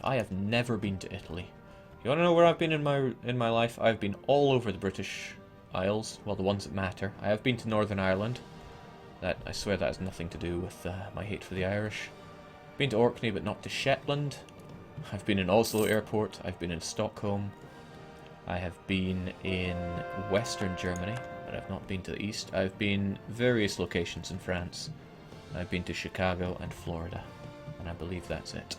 I have never been to Italy. You want to know where I've been in my life? I've been all over the British Isles. Well, the ones that matter. I have been to Northern Ireland. That, I swear that has nothing to do with my hate for the Irish. Been to Orkney, but not to Shetland. I've been in Oslo Airport. I've been in Stockholm. I have been in Western Germany, but I've not been to the East. I've been various locations in France. I've been to Chicago and Florida, and I believe that's it.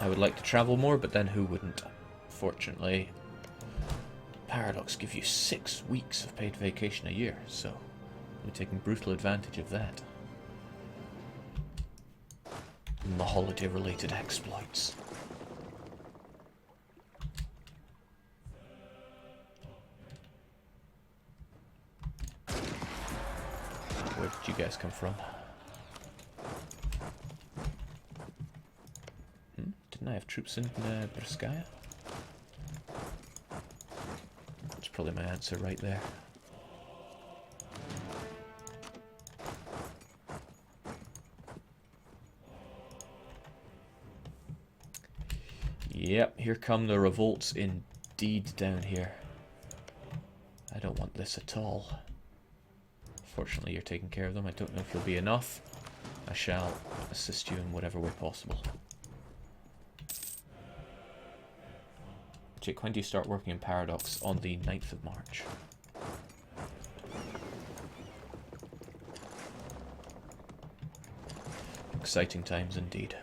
I would like to travel more, but then who wouldn't? Fortunately, Paradox give you 6 weeks of paid vacation a year, so we're taking brutal advantage of that. And the holiday-related exploits. Where did you guys come from? Didn't I have troops in Briskaya? That's probably my answer right there. Yep, here come the revolts indeed down here. I don't want this at all. Fortunately, you're taking care of them. I don't know if you'll be enough. I shall assist you in whatever way possible. Jake, when do you start working in Paradox? On the 9th of March. Exciting times indeed.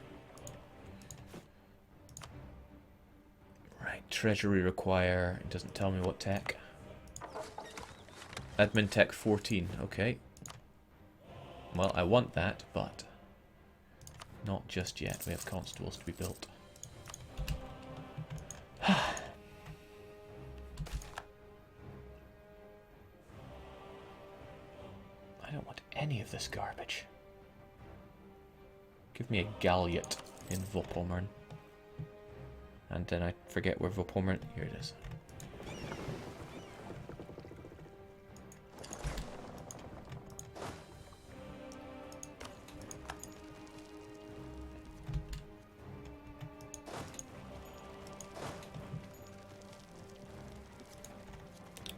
Right, treasury require, it doesn't tell me what tech. Admin tech 14, okay. Well, I want that, but not just yet. We have constables to be built. I don't want any of this garbage. Give me a galliot in Vorpommern. And then I forget where Vorpommern... Here it is.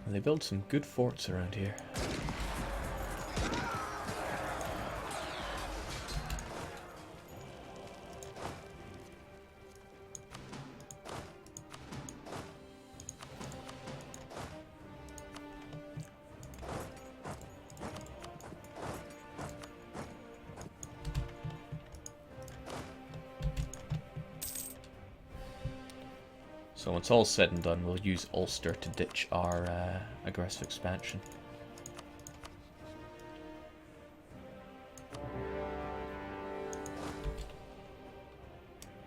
They build some good forts around here. So once all's said and done, we'll use Ulster to ditch our aggressive expansion.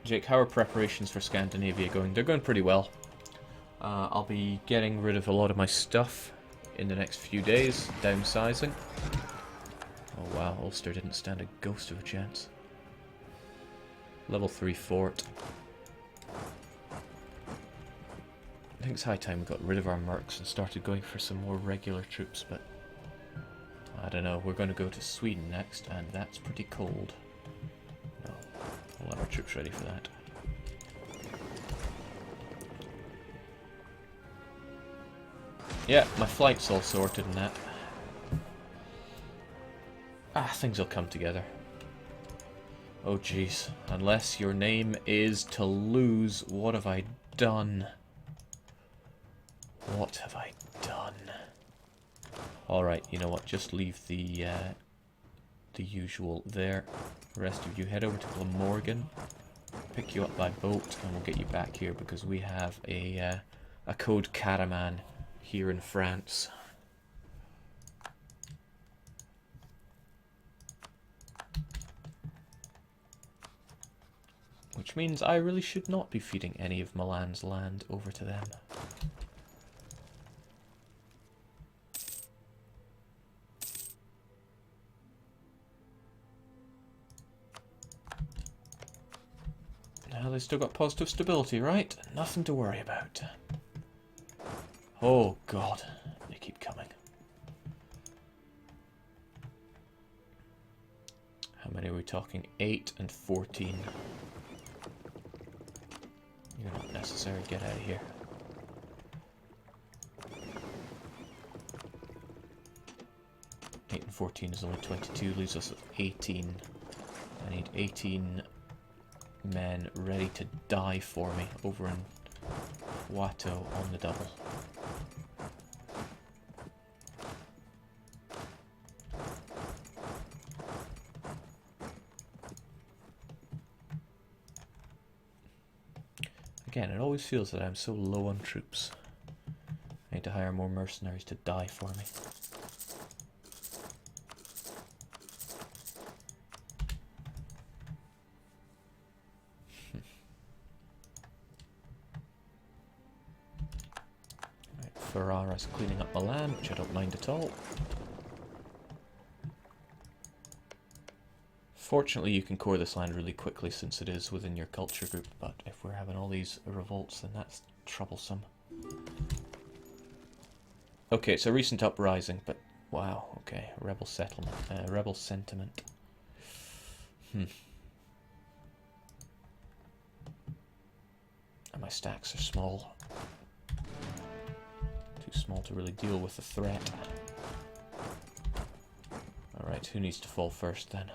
Jake, how are preparations for Scandinavia going? They're going pretty well. I'll be getting rid of a lot of my stuff in the next few days, downsizing. Oh wow, Ulster didn't stand a ghost of a chance. Level 3 fort. I think it's high time we got rid of our mercs and started going for some more regular troops, but I don't know. We're going to go to Sweden next, and that's pretty cold. No, we'll have our troops ready for that. Yeah, my flight's all sorted and that. Things will come together. Oh jeez, unless your name is Toulouse, what have I done? What have I done? Alright, you know what, just leave the usual there. The rest of you head over to Glamorgan, pick you up by boat, and we'll get you back here because we have a code caravan here in France. Which means I really should not be feeding any of Milan's land over to them. Now they still got positive stability, right? Nothing to worry about. Oh god, they keep coming. many are we talking? 8 and 14. You're not necessary. Get out of here. And 14 is only 22, leaves us with 18. I need 18 men ready to die for me over in Watteau on the double. Again, it always feels that I'm so low on troops. I need to hire more mercenaries to die for me. Ferrara's cleaning up Milan, which I don't mind at all. Fortunately, you can core this land really quickly since it is within your culture group, but if we're having all these revolts, then that's troublesome. Okay, it's a recent uprising, but wow, okay, rebel settlement, rebel sentiment. And my stacks are small. Too small to really deal with the threat. Alright, who needs to fall first then?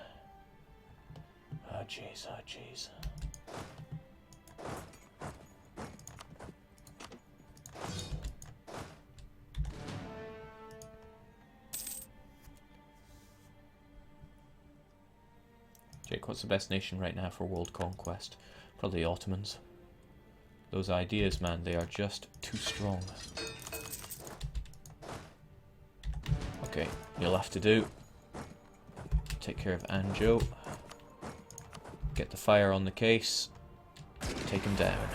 Oh jeez, oh jeez. Jake, what's the best nation right now for world conquest? Probably the Ottomans. Those ideas, man, they are just too strong. Okay, you'll have to do. Take care of Anjou. Get the fire on the case. Take him down.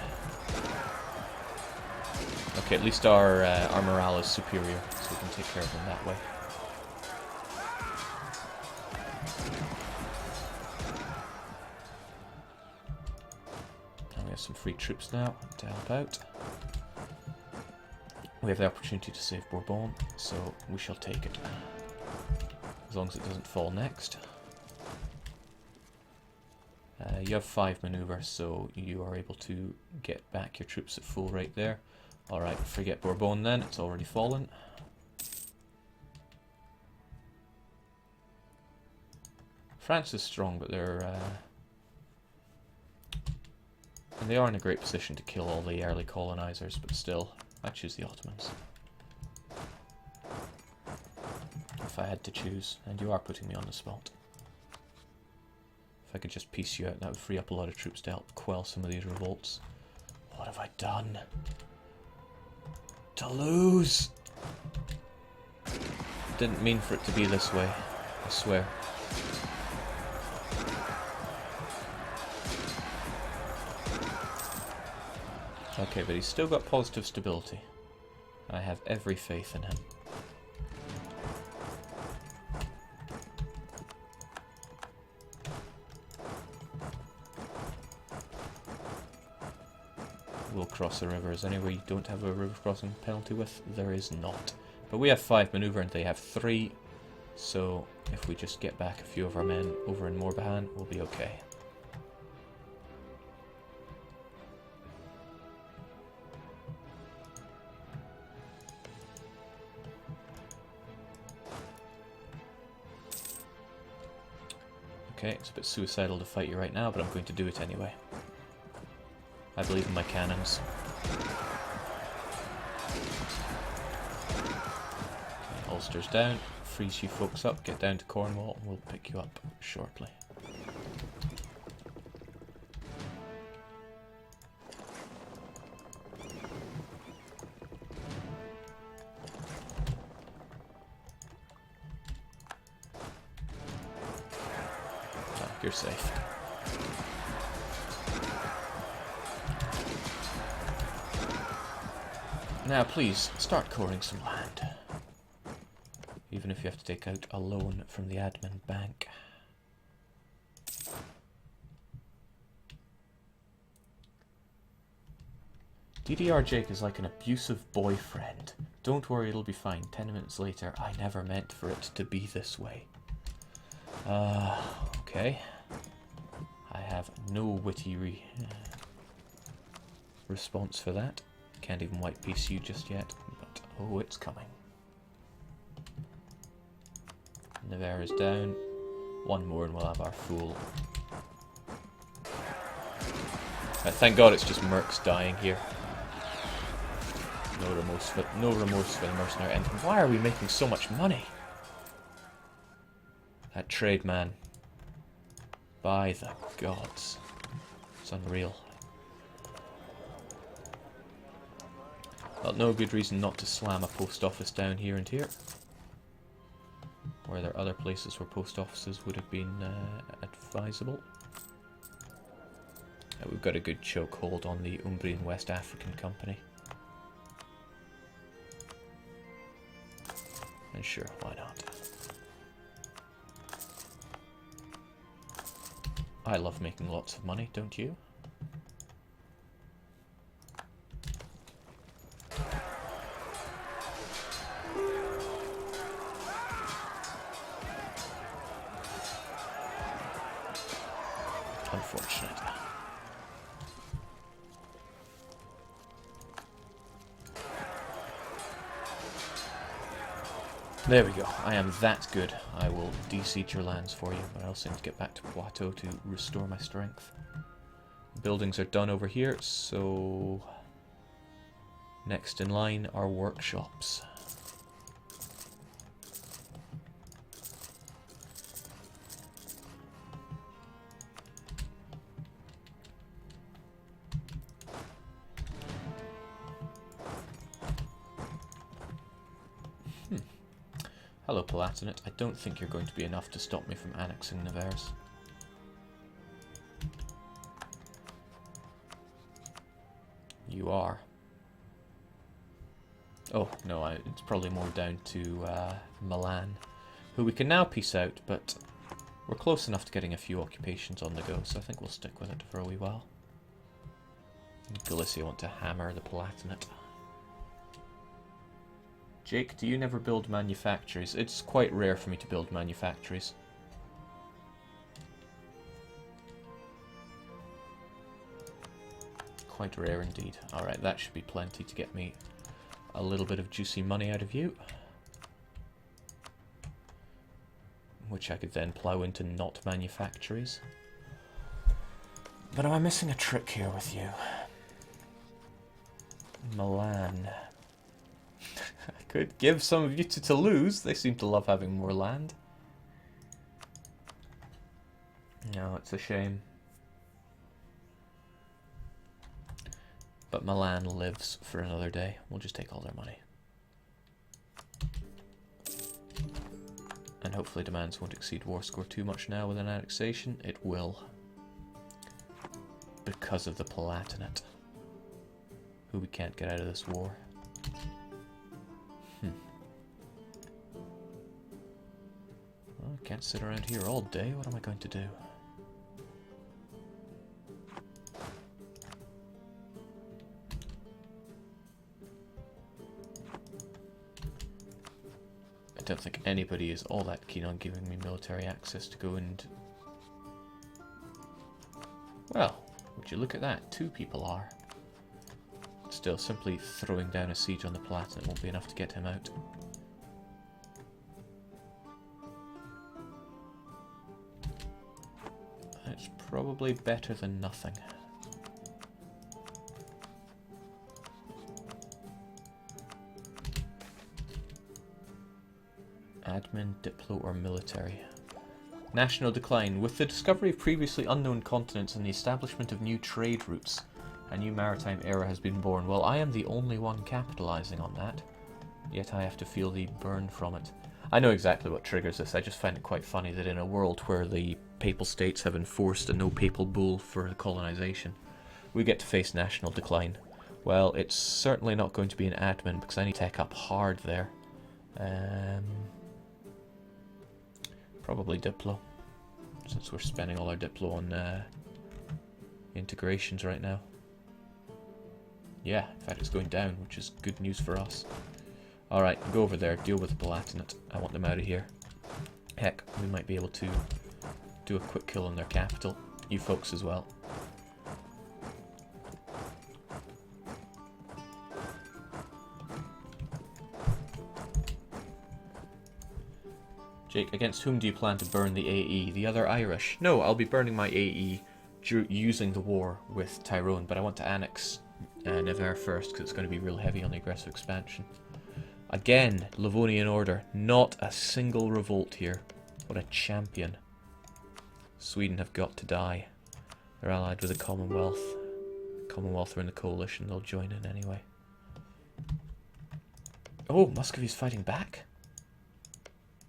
Okay, at least our morale is superior, so we can take care of him that way. And we have some free troops now to help out. We have the opportunity to save Bourbon, so we shall take it. As long as it doesn't fall next. You have 5 maneuvers, so you are able to get back your troops at full rate there. Alright, forget Bourbon then, it's already fallen. France is strong, but they're... and they are in a great position to kill all the early colonizers, but still, I choose the Ottomans. If I had to choose, and you are putting me on the spot. If I could just piece you out, that would free up a lot of troops to help quell some of these revolts. What have I done? Toulouse! Didn't mean for it to be this way, I swear. Okay, but he's still got positive stability. I have every faith in him. We'll cross the river. Is there anywhere you don't have a river crossing penalty with? There is not. But we have 5 maneuver and they have 3. So if we just get back a few of our men over in Morbihan, we'll be okay. Okay, it's a bit suicidal to fight you right now, but I'm going to do it anyway. I believe in my cannons. Okay, Ulster's down. Freeze you folks up, get down to Cornwall, and we'll pick you up shortly. Ah, you're safe. Now please, start coring some land. Even if you have to take out a loan from the admin bank. DDR Jake is like an abusive boyfriend. Don't worry, it'll be fine. 10 minutes later, I never meant for it to be this way. Okay. I have no witty response for that. Can't even white piece you just yet, but oh, it's coming. Navarre is down. One more and we'll have our fool. Thank God it's just mercs dying here. No remorse for the mercenary. And why are we making so much money? That trade man. By the gods. It's unreal. Well, no good reason not to slam a post office down here and here. Were there other places where post offices would have been advisable? We've got a good chokehold on the Umbrian West African Company. And sure, why not? I love making lots of money, don't you? Unfortunate. There we go. I am that good. I will de-siege your lands for you, but I also need to get back to Poitou to restore my strength. Buildings are done over here, so next in line are workshops. Hello, Palatinate. I don't think you're going to be enough to stop me from annexing Nevers. You are. Oh, no, it's probably more down to Milan, who we can now peace out, but we're close enough to getting a few occupations on the go, so I think we'll stick with it for a wee while. Galicia want to hammer the Palatinate. Jake, do you never build manufactories? It's quite rare for me to build manufactories. Quite rare indeed. Alright, that should be plenty to get me a little bit of juicy money out of you. Which I could then plough into not manufactories. But am I missing a trick here with you? Milan. I could give some of you to Toulouse. They seem to love having more land. No, it's a shame. But Milan lives for another day. We'll just take all their money. And hopefully demands won't exceed war score too much now with an annexation. It will. Because of the Palatinate. Who we can't get out of this war. Well, I can't sit around here all day. What am I going to do? I don't think anybody is all that keen on giving me military access to go and... Well, would you look at that? 2 people are. Still, simply throwing down a siege on the Palatinate won't be enough to get him out. It's probably better than nothing. Admin, Diplo, or military? National decline. With the discovery of previously unknown continents and the establishment of new trade routes, a new maritime era has been born. Well, I am the only one capitalizing on that, yet I have to feel the burn from it. I know exactly what triggers this. I just find it quite funny that in a world where the Papal States have enforced a no-papal bull for colonization, we get to face national decline. Well, it's certainly not going to be an admin, because I need to tech up hard there. Probably Diplo, since we're spending all our Diplo on integrations right now. Yeah, in fact it's going down, which is good news for us. Alright, go over there, deal with the Palatinate. I want them out of here. Heck, we might be able to do a quick kill on their capital. You folks as well. Jake, against whom do you plan to burn the AE? The other Irish? No, I'll be burning my AE using the war with Tyrone, but I want to annex Navarre first, because it's going to be real heavy on the aggressive expansion. Again, Livonian Order. Not a single revolt here. What a champion. Sweden have got to die. They're allied with the Commonwealth. Commonwealth are in the coalition, they'll join in anyway. Oh, Muscovy's fighting back?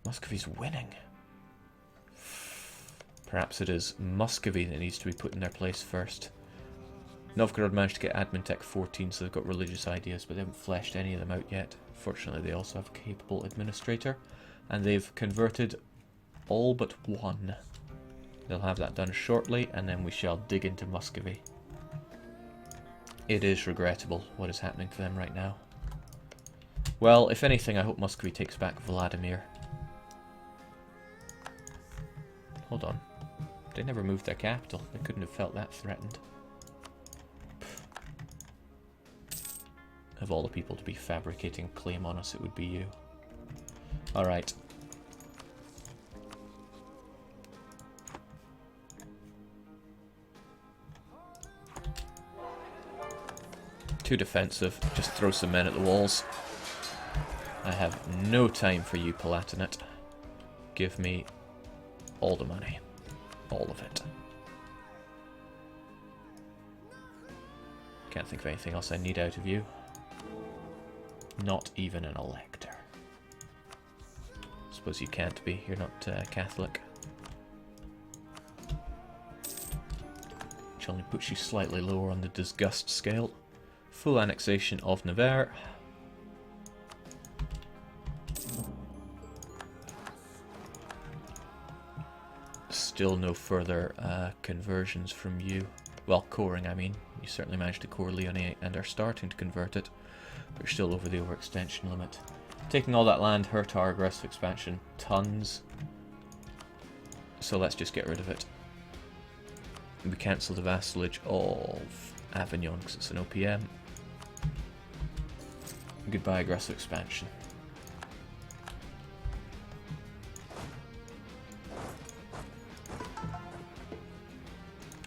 Muscovy's winning. Perhaps it is Muscovy that needs to be put in their place first. Novgorod managed to get admin tech 14, so they've got religious ideas, but they haven't fleshed any of them out yet. Fortunately, they also have a capable administrator, and they've converted all but one. They'll have that done shortly, and then we shall dig into Muscovy. It is regrettable what is happening to them right now. Well, if anything, I hope Muscovy takes back Vladimir. Hold on. They never moved their capital. They couldn't have felt that threatened. Of all the people to be fabricating a claim on us, it would be you. Alright. Too defensive. Just throw some men at the walls. I have no time for you, Palatinate. Give me all the money. All of it. Can't think of anything else I need out of you. Not even an elector. Suppose you can't be. You're not Catholic. Which only puts you slightly lower on the disgust scale. Full annexation of Navarre. Still no further conversions from you. Well, coring, I mean. You certainly managed to core Leonie and are starting to convert it. But you're still over the overextension limit. Taking all that land hurt our aggressive expansion tons. So let's just get rid of it. We cancel the vassalage of Avignon because it's an OPM. Goodbye aggressive expansion.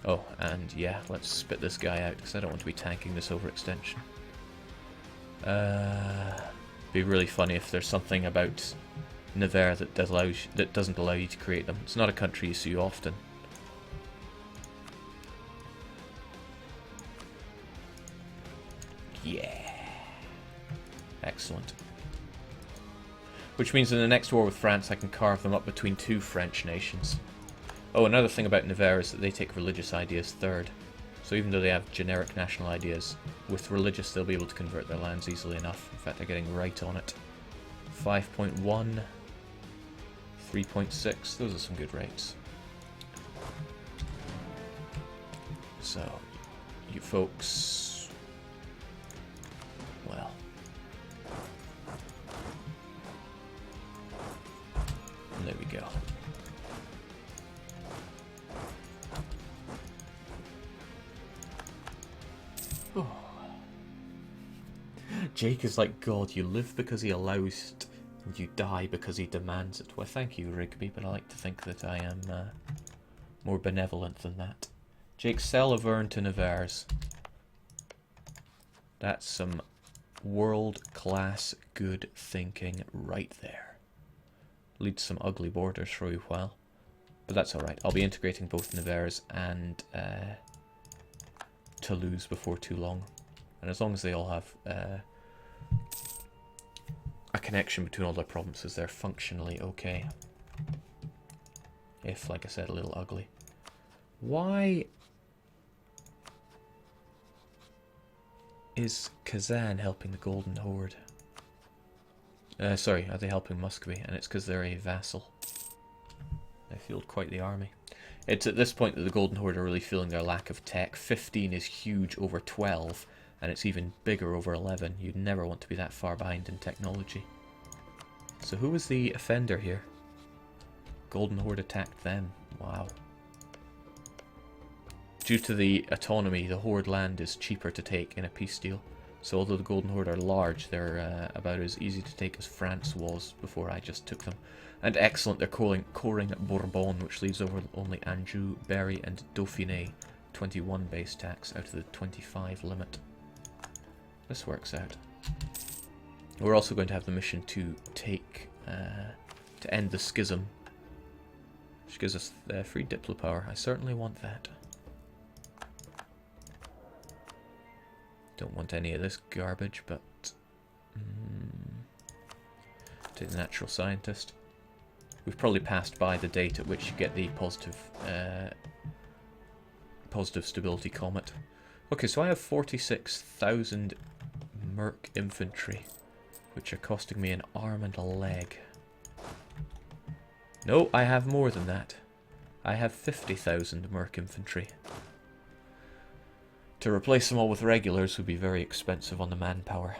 Oh, and yeah, let's spit this guy out because I don't want to be tanking this overextension. Be really funny if there's something about Navarre that doesn't allow you to create them. It's not a country you see often. Yeah. Excellent. Which means in the next war with France I can carve them up between two French nations. Oh, another thing about Navarre is that they take religious ideas third. So even though they have generic national ideas, with religious they'll be able to convert their lands easily enough. In fact, they're getting right on it. 5.1, 3.6, those are some good rates. So, you folks... well... there we go. Jake is like God, you live because he allows it, and you die because he demands it. Well, thank you, Rigby, but I like to think that I am more benevolent than that. Jake, sell Auvergne to Navarre's. That's some world-class good thinking right there. Leads to some ugly borders for a while, but that's alright. I'll be integrating both Navarre's and Toulouse before too long. And as long as they all have a connection between all their provinces, they're functionally okay. If, like I said, a little ugly. Why is Kazan helping the Golden Horde? Sorry, are they helping Muscovy? And it's because they're a vassal. They field quite the army. It's at this point that the Golden Horde are really feeling their lack of tech. 15 is huge over 12. And it's even bigger over 11. You'd never want to be that far behind in technology. So who was the offender here? Golden Horde attacked them. Wow. Due to the autonomy, the Horde land is cheaper to take in a peace deal. So although the Golden Horde are large, they're about as easy to take as France was before I just took them. And excellent, they're coring Bourbon, which leaves over only Anjou, Berry, and Dauphiné. 21 base tax out of the 25 limit. This works out. We're also going to have the mission to take, to end the Schism, which gives us free Diplo power. I certainly want that. Don't want any of this garbage, but take the natural scientist. We've probably passed by the date at which you get the positive stability comet. Okay, so I have 46,000 Merc infantry, which are costing me an arm and a leg. No, I have more than that. I have 50,000 Merc infantry. To replace them all with regulars would be very expensive on the manpower.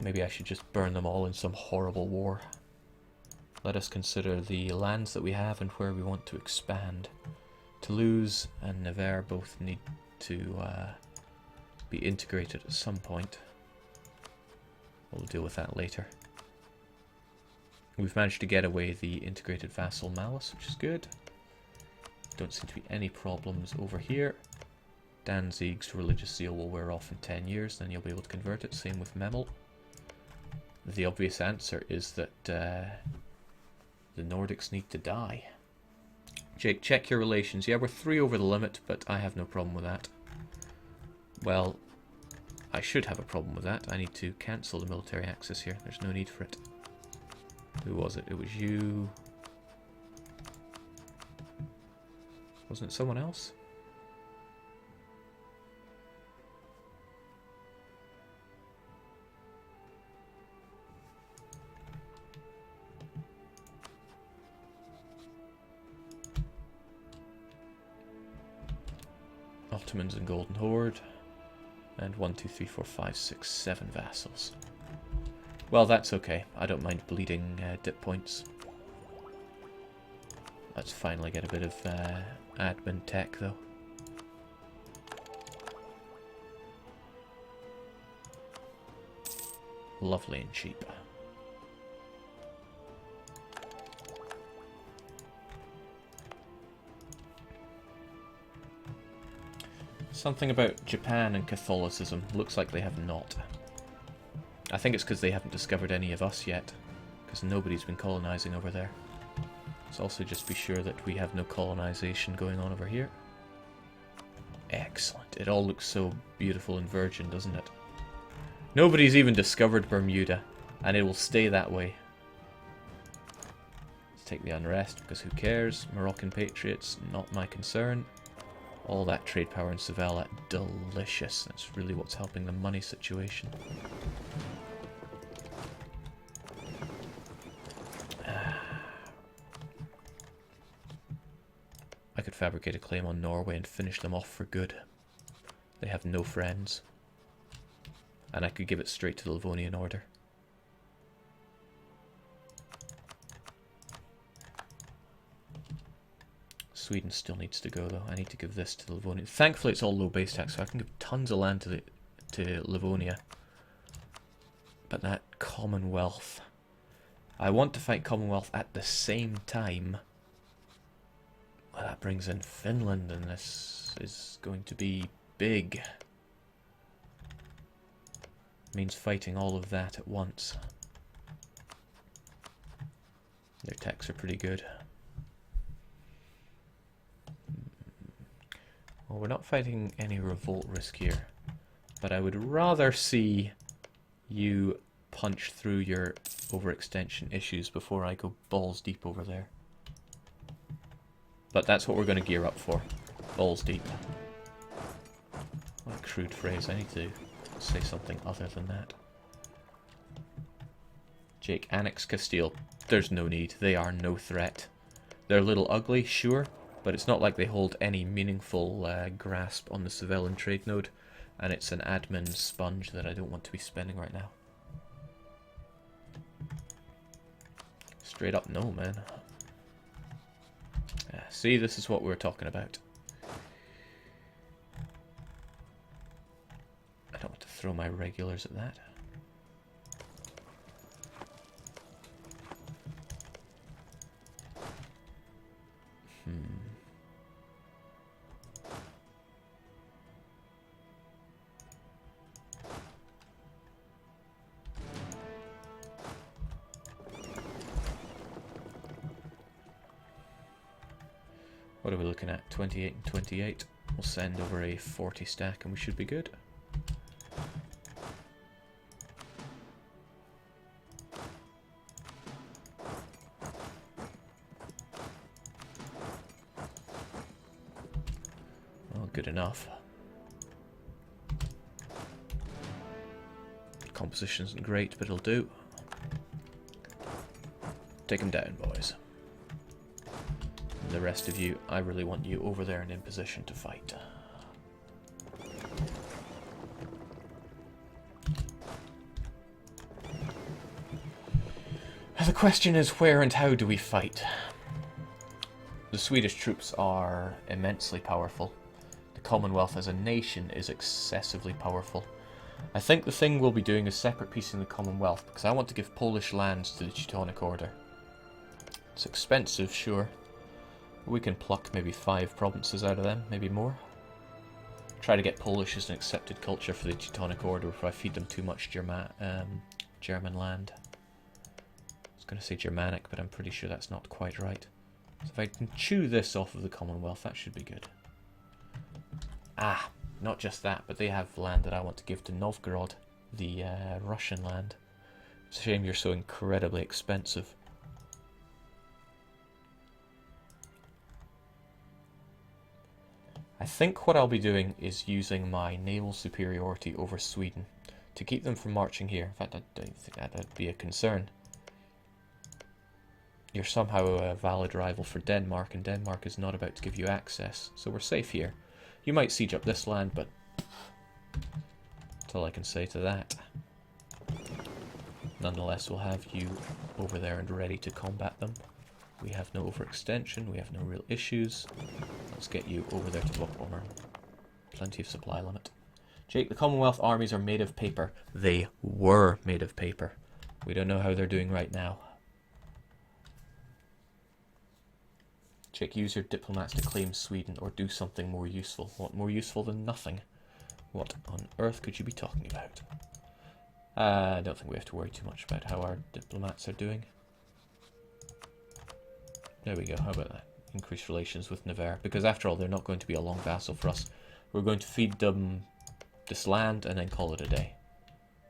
Maybe I should just burn them all in some horrible war. Let us consider the lands that we have and where we want to expand. Toulouse and Nevers both need to be integrated at some point. We'll deal with that later. We've managed to get away the integrated vassal malice, which is good. Don't seem to be any problems over here. Danzig's religious zeal will wear off in 10 years, then you'll be able to convert it. Same with Memel. The obvious answer is that the Nordics need to die. Jake, check your relations. Yeah, we're 3 over the limit, but I have no problem with that. Well, I should have a problem with that. I need to cancel the military axis here. There's no need for it. Who was it? It was you. Wasn't it someone else? Ottomans and Golden Horde. And 1, 2, 3, 4, 5, 6, 7 vassals. Well, that's okay. I don't mind bleeding dip points. Let's finally get a bit of admin tech, though. Lovely and cheap. Something about Japan and Catholicism. Looks like they have not. I think it's because they haven't discovered any of us yet, because nobody's been colonizing over there. Let's also just be sure that we have no colonization going on over here. Excellent. It all looks so beautiful and virgin, doesn't it? Nobody's even discovered Bermuda, and it will stay that way. Let's take the unrest, because who cares? Moroccan patriots, not my concern. All that trade power in Sevilla, delicious. That's really what's helping the money situation. I could fabricate a claim on Norway and finish them off for good. They have no friends. And I could give it straight to the Livonian Order. Sweden still needs to go, though. I need to give this to the Livonian. Thankfully, it's all low base tax, so I can give tons of land to Livonia. But that Commonwealth... I want to fight Commonwealth at the same time. Well, that brings in Finland, and this is going to be big. Means fighting all of that at once. Their techs are pretty good. Well, we're not fighting any revolt risk here, but I would rather see you punch through your overextension issues before I go balls deep over there. But that's what we're going to gear up for. Balls deep. What a crude phrase. I need to say something other than that. Jake, annex Castile. There's no need. They are no threat. They're a little ugly, sure, but it's not like they hold any meaningful grasp on the Sevellan trade node, and it's an admin sponge that I don't want to be spending right now. Let's Straight up no, man. See, this is what we were talking about. I don't want to throw my regulars at that. What are we looking at? 28 and 28. We'll send over a 40 stack and we should be good. Well, good enough. Composition isn't great, but it'll do. Take him down, boys. The rest of you, I really want you over there and in position to fight. The question is, where and how do we fight? The Swedish troops are immensely powerful. The Commonwealth as a nation is excessively powerful. I think the thing we'll be doing is separate piecing the Commonwealth, because I want to give Polish lands to the Teutonic Order. It's expensive, sure. We can pluck maybe 5 provinces out of them, maybe more. Try to get Polish as an accepted culture for the Teutonic Order before I feed them too much German land. I was going to say Germanic, but I'm pretty sure that's not quite right. So if I can chew this off of the Commonwealth, that should be good. Ah, not just that, but they have land that I want to give to Novgorod, the Russian land. It's a shame you're so incredibly expensive. I think what I'll be doing is using my naval superiority over Sweden to keep them from marching here. In fact, I don't think that'd be a concern. You're somehow a valid rival for Denmark, and Denmark is not about to give you access, so we're safe here. You might siege up this land, but that's all I can say to that. Nonetheless, we'll have you over there and ready to combat them. We have no overextension, we have no real issues. Let's get you over there to Bockbomber. Plenty of supply limit. Jake, the Commonwealth armies are made of paper. They were made of paper. We don't know how they're doing right now. Jake, use your diplomats to claim Sweden or do something more useful. What more useful than nothing? What on earth could you be talking about? I don't think we have to worry too much about how our diplomats are doing. There we go, how about that? Increase relations with Navarre, because after all, they're not going to be a long vassal for us. We're going to feed them this land and then call it a day.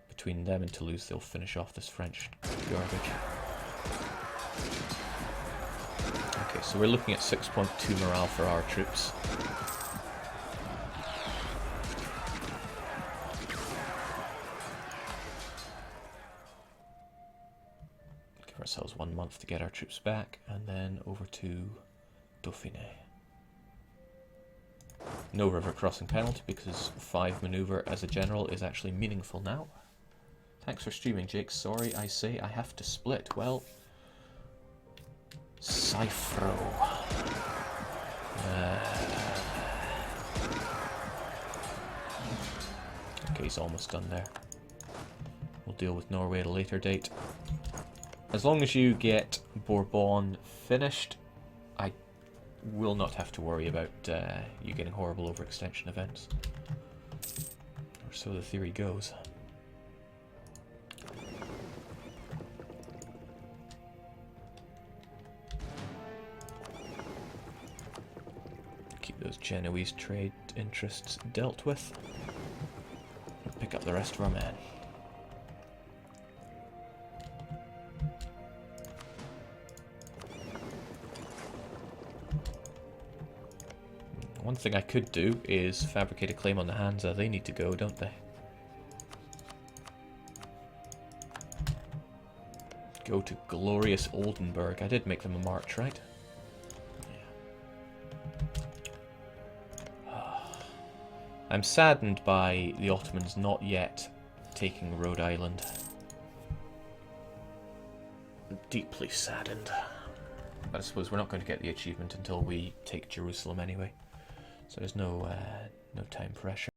Between them and Toulouse, they'll finish off this French garbage. Okay, so we're looking at 6.2 morale for our troops. Give ourselves 1 month to get our troops back, and then over to Dauphiné. No river crossing penalty because 5 maneuver as a general is actually meaningful now. Thanks for streaming, Jake. Sorry, I say I have to split. Well, Cyphro. Okay, he's almost done there. We'll deal with Norway at a later date. As long as you get Bourbon finished, I will not have to worry about you getting horrible overextension events. Or so the theory goes. Keep those Genoese trade interests dealt with. And pick up the rest of our men. One thing I could do is fabricate a claim on the Hansa. They need to go, don't they? Go to glorious Oldenburg. I did make them a march, right? Yeah. I'm saddened by the Ottomans not yet taking Rhode Island. deeply saddened. But I suppose we're not going to get the achievement until we take Jerusalem anyway. So there's no time pressure.